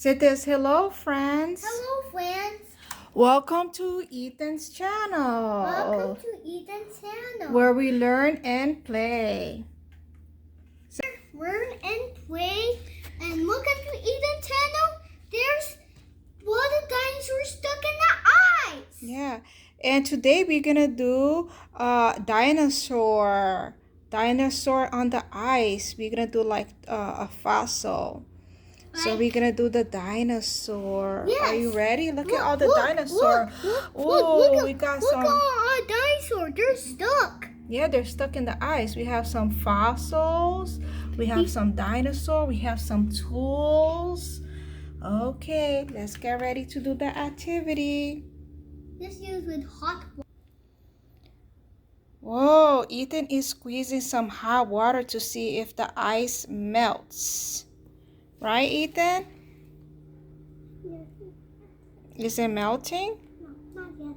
Say this, hello friends. Hello friends. Welcome to Ethan's channel. Welcome to Ethan's channel. Where we learn and play. Learn and play. And look at the Ethan's channel. There's water dinosaurs stuck in the ice. Yeah. And today we're gonna do dinosaur on the ice. We're gonna do like a fossil. So we're gonna do the dinosaur. Yes. Are you ready? Look at all the dinosaurs. Look, we got look some. at all our dinosaurs. They're stuck. Yeah, they're stuck in the ice. We have some fossils. We have some dinosaur. We have some tools. Okay, let's get ready to do the activity. This used with hot water. Whoa, Ethan is squeezing some hot water to see if the ice melts. Right, Ethan? Yes. Is it melting? No, not yet.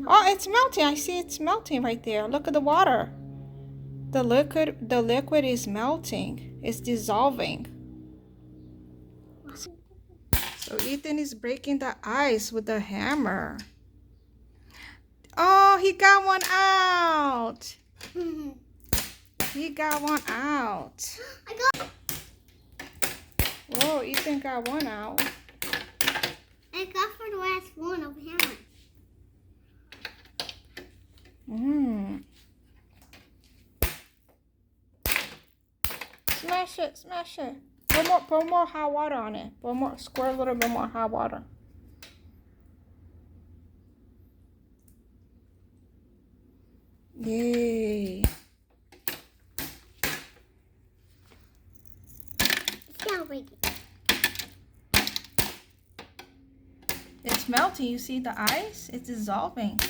Oh, it's melting. I see it's melting right there. Look at the water. The liquid is melting. It's dissolving. So Ethan is breaking the ice with a hammer. Oh, he got one out. He got one out. I got. Whoa, Ethan got one out. I got for the last one of hammer. Smash it, smash it. Put more hot water on it. Squirt a little bit more hot water. Yay. It's not breaking. It's melting. You see the ice? It's dissolving.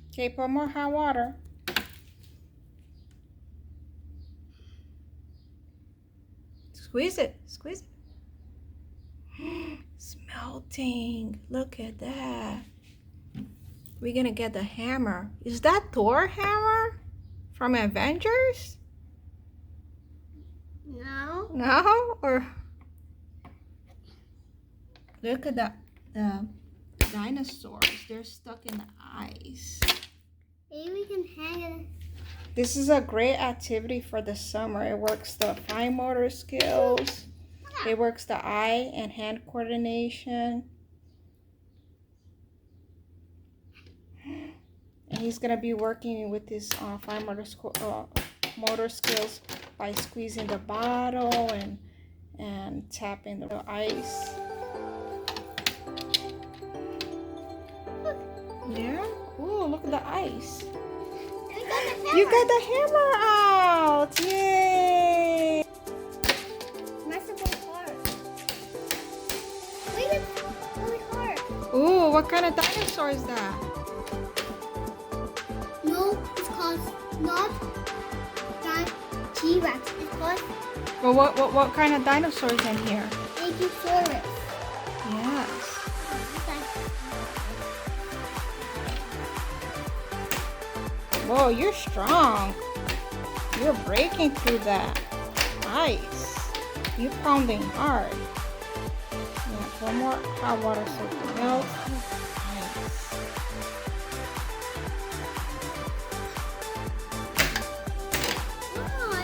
Okay, put more hot water. Squeeze it. Squeeze it. It's melting. Look at that. We're gonna get the hammer. Is that Thor hammer from Avengers? No. No? Or look at the dinosaurs. They're stuck in the ice. Maybe we can hang it. This is a great activity for the summer. It works the fine motor skills. It works the eye and hand coordination. And he's going to be working with his fine motor skills by squeezing the bottle and tapping the ice. Yeah? Ooh, look at the ice. You got the hammer out! Yay! Really hard. Ooh, what kind of dinosaur is that? No, it's called not T-Rex. It's called Well, what kind of dinosaur is in here? Ankylosaurus. Yes. Whoa, you're strong. You're breaking through that ice. You're pounding hard. Yeah, one more hot water so it melts ice. Oh, I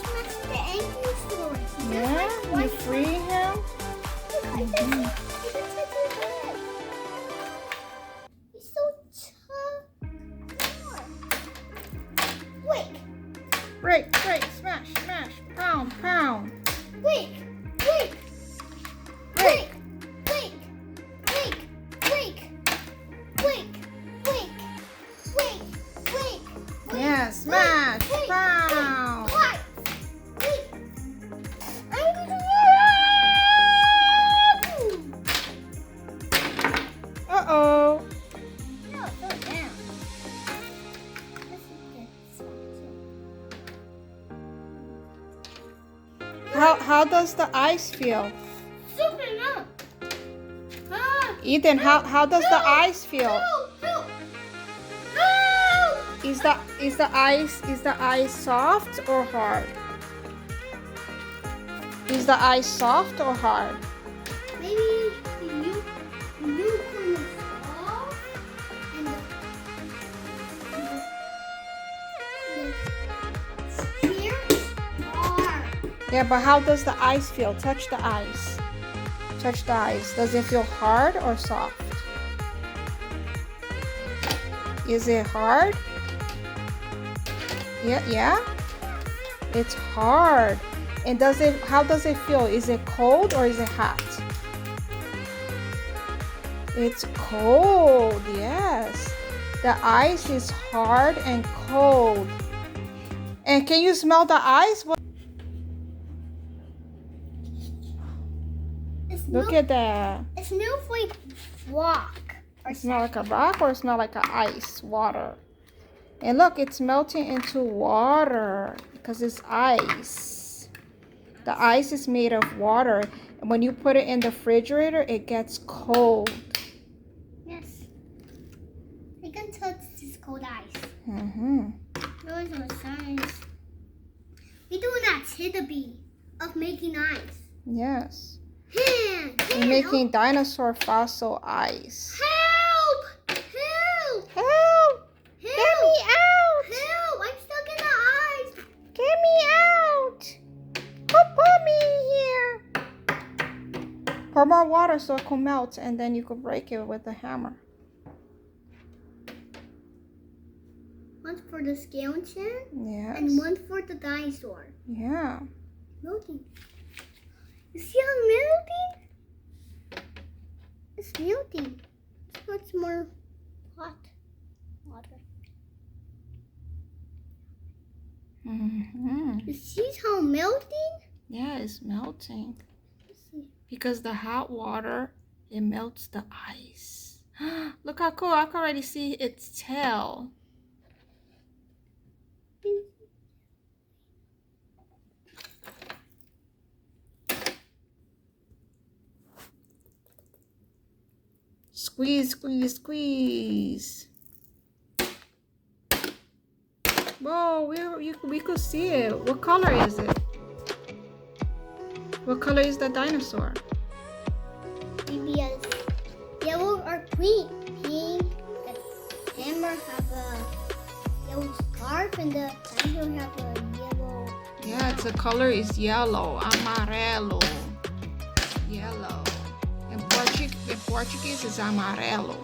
smashed the Ankylosaurus. Yeah, you free him? I can touch his head. He's so tough. Break, smash, pound. Break. Yeah, smash, pound. Uh-oh. No, go down. How does the ice feel? Super up. Ethan, how does the ice feel? Help! Is that Is the ice soft or hard? Is the ice soft or hard? Maybe you kind of soft and the here's hard. Yeah, but how does the ice feel? Touch the ice. Touch the ice. Does it feel hard or soft? Is it hard? Yeah. It's hard. And how does it feel? Is it cold or is it hot? It's cold, yes. The ice is hard and cold. And can you smell the ice? Look at that. It smells like rock. It smells like a rock or it smells like a ice, water. And look, it's melting into water because it's ice. The ice is made of water. And when you put it in the refrigerator, it gets cold. Yes. I can touch this cold ice. Mm-hmm. Those are signs. We do an activity of making ice. Yes. We're We're making dinosaur fossil ice. Help! Help! Help! Help! Get me out! Help! I'm stuck in the ice. Get me out! Who put me here? Pour more water so it can melt and then you can break it with a hammer. One for the skeleton Yes. and one for the dinosaur. Yeah. Melting. You see how melting? It's melting. So it's more hot water. Mm-hmm. You see how melting? Yeah, it's melting. Let's see. Because the hot water, it melts the ice. Look how cool. I can already see its tail. Squeeze, squeeze, squeeze. Whoa, we could see it. What color is it? What color is the dinosaur? Maybe a yellow or green. Pink. The hammer have a yellow scarf and the dinosaur have a yellow. Yeah, its color is yellow, amarelo. Yellow. In Portuguese it's amarelo.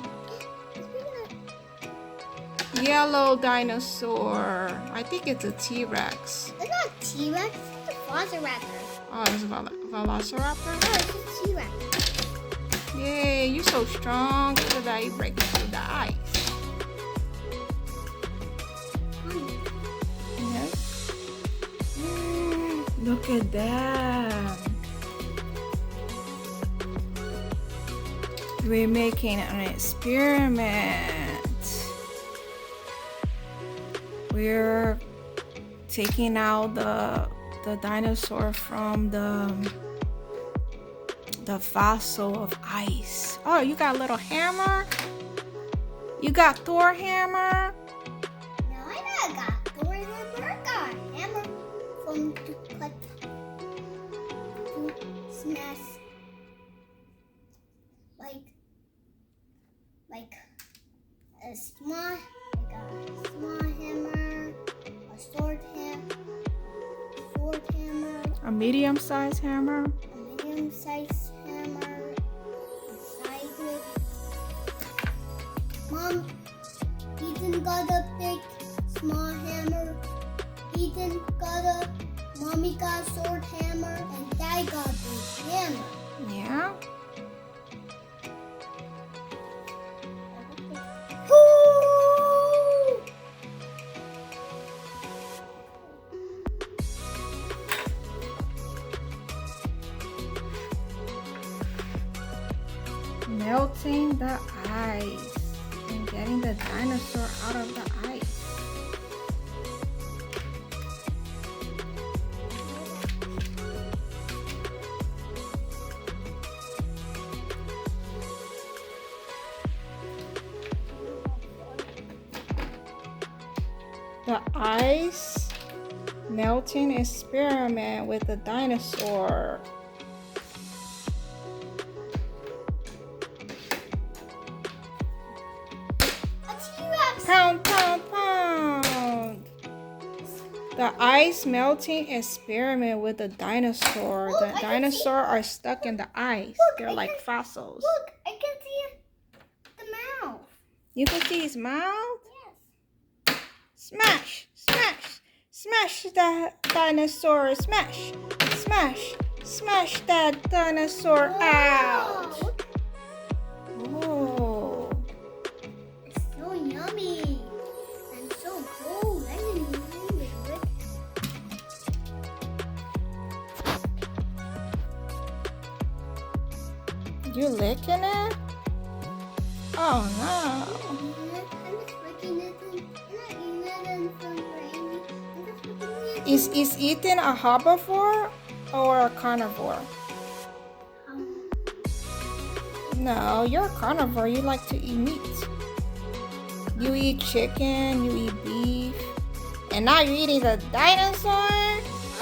Yellow dinosaur. I think it's a T-Rex. It's not T-Rex, it's a velociraptor. Oh, it's a velociraptor? Oh, it's a T-Rex. Yay, you're so strong. Look at that, you break through the ice. Yes. Look at that. We're making an experiment. We're taking out the dinosaur from the fossil of ice. Oh, you got a little hammer? You got Thor hammer? No, I not got Thor hammer. I got a hammer from to cut to smash like a small hammer, a sword hammer, A medium-sized hammer? a medium-sized hammer, beside it. Mom, Ethan got a big, small hammer. Mommy got a sword hammer, and Dad got a big hammer. Yeah. Woo! Melting the ice and getting the dinosaur out of the ice. The ice melting experiment with the dinosaur. A T-Rex. Pound, pound, pound. The ice melting experiment with the dinosaur. Look, The dinosaurs are stuck in the ice. Look, They're like fossils. Look, I can see the mouth. You can see his mouth? Yes. Smash, smash, smash that dinosaur. Smash, smash, smash that dinosaur out. Look, Oh. it's so yummy and so cold. I didn't even lick it. You licking it? Oh no. I'm just licking it and not eating it and some gravy. I'm just licking it. Is Ethan a herbivore or a carnivore? No, you're a carnivore. You like to eat meat. You eat chicken, you eat beef, and now you're eating the dinosaur?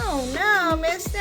Oh no, mister.